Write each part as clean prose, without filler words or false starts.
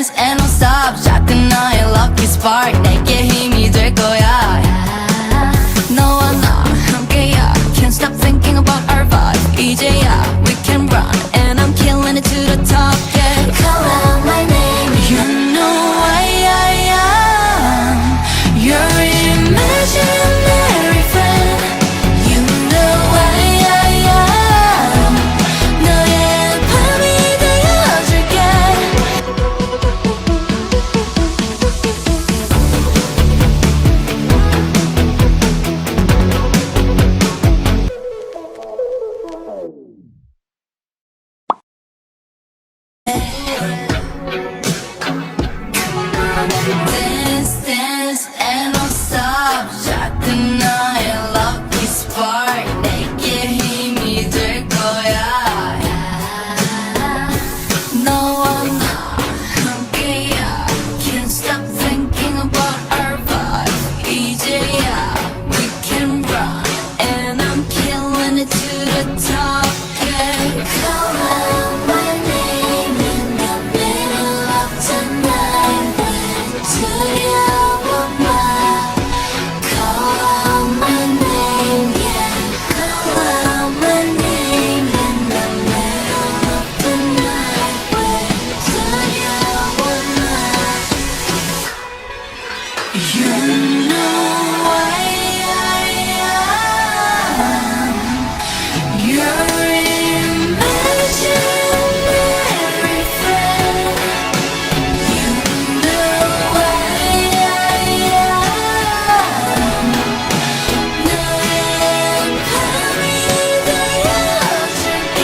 dance and don't stop 작은 나의 lucky spark 내게 힘이 될 거야 너와 나 함께야 Can't stop thinking about our vibe 이제야 we can run and I'm killing it to the top yeah Call out my name You know I am Your imaginary friend You know I am 너의 밤이 되어줄게 Dance, dance, and don't stop 작은 나의 lucky spark 내게 힘이 될 거야 너와 나 함께야 Can't stop thinking about our vibe 이제야 we can run and I'm killing it to the top yeah Call out my name in the middle of the night To your woman Call out my name, yeah Call out my name in the middle of the night To your woman You know I am Your imaginary friend You know I am 너의 밤이 되어줄게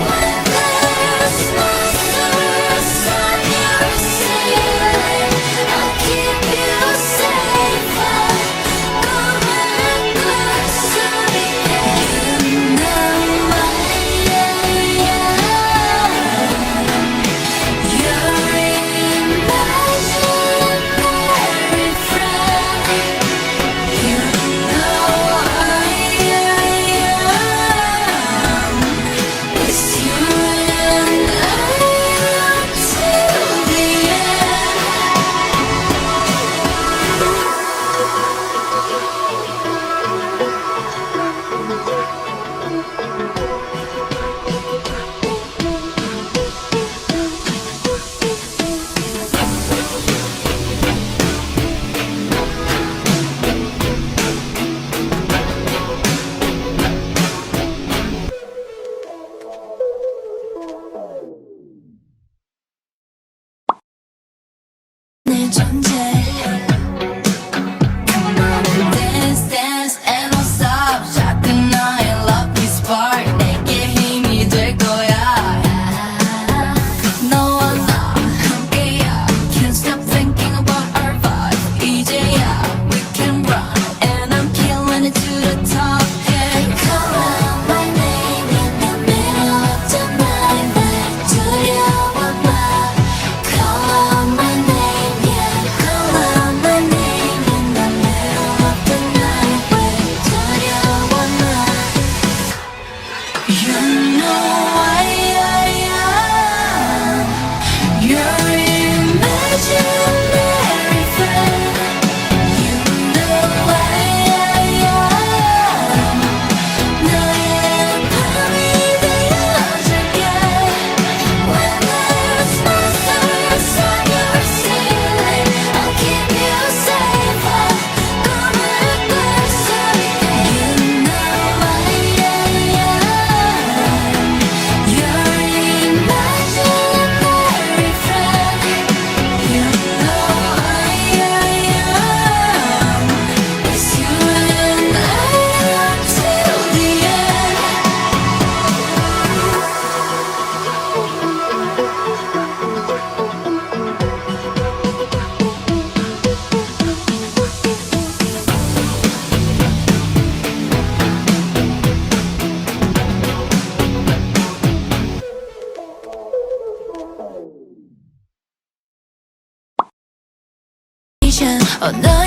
When there's no source on your ceiling I'll keep you safe 꿈을 꿀 소리에 You know I am Your imaginary friend You know I am It's you and I till the 내 존재 Come on and dance, dance and don't stop 작은 나의 lucky spark 내게 힘이 될 거야 너와 나 함께야 Can't stop thinking about our vibe 이제야 we can run and I'm killing it to the top yeah Call out my name in the middle of the night To your woman Call out my name yeah Call out my name in the middle of the night To your woman You know I am Your imaginary friend You know I am 너의 밤이 되어줄게 When there's no source on your ceiling I'll keep you safe 꿈을 꿀 소리에 You know I am Your imaginary friend You know I am It's you and I till the end Oh no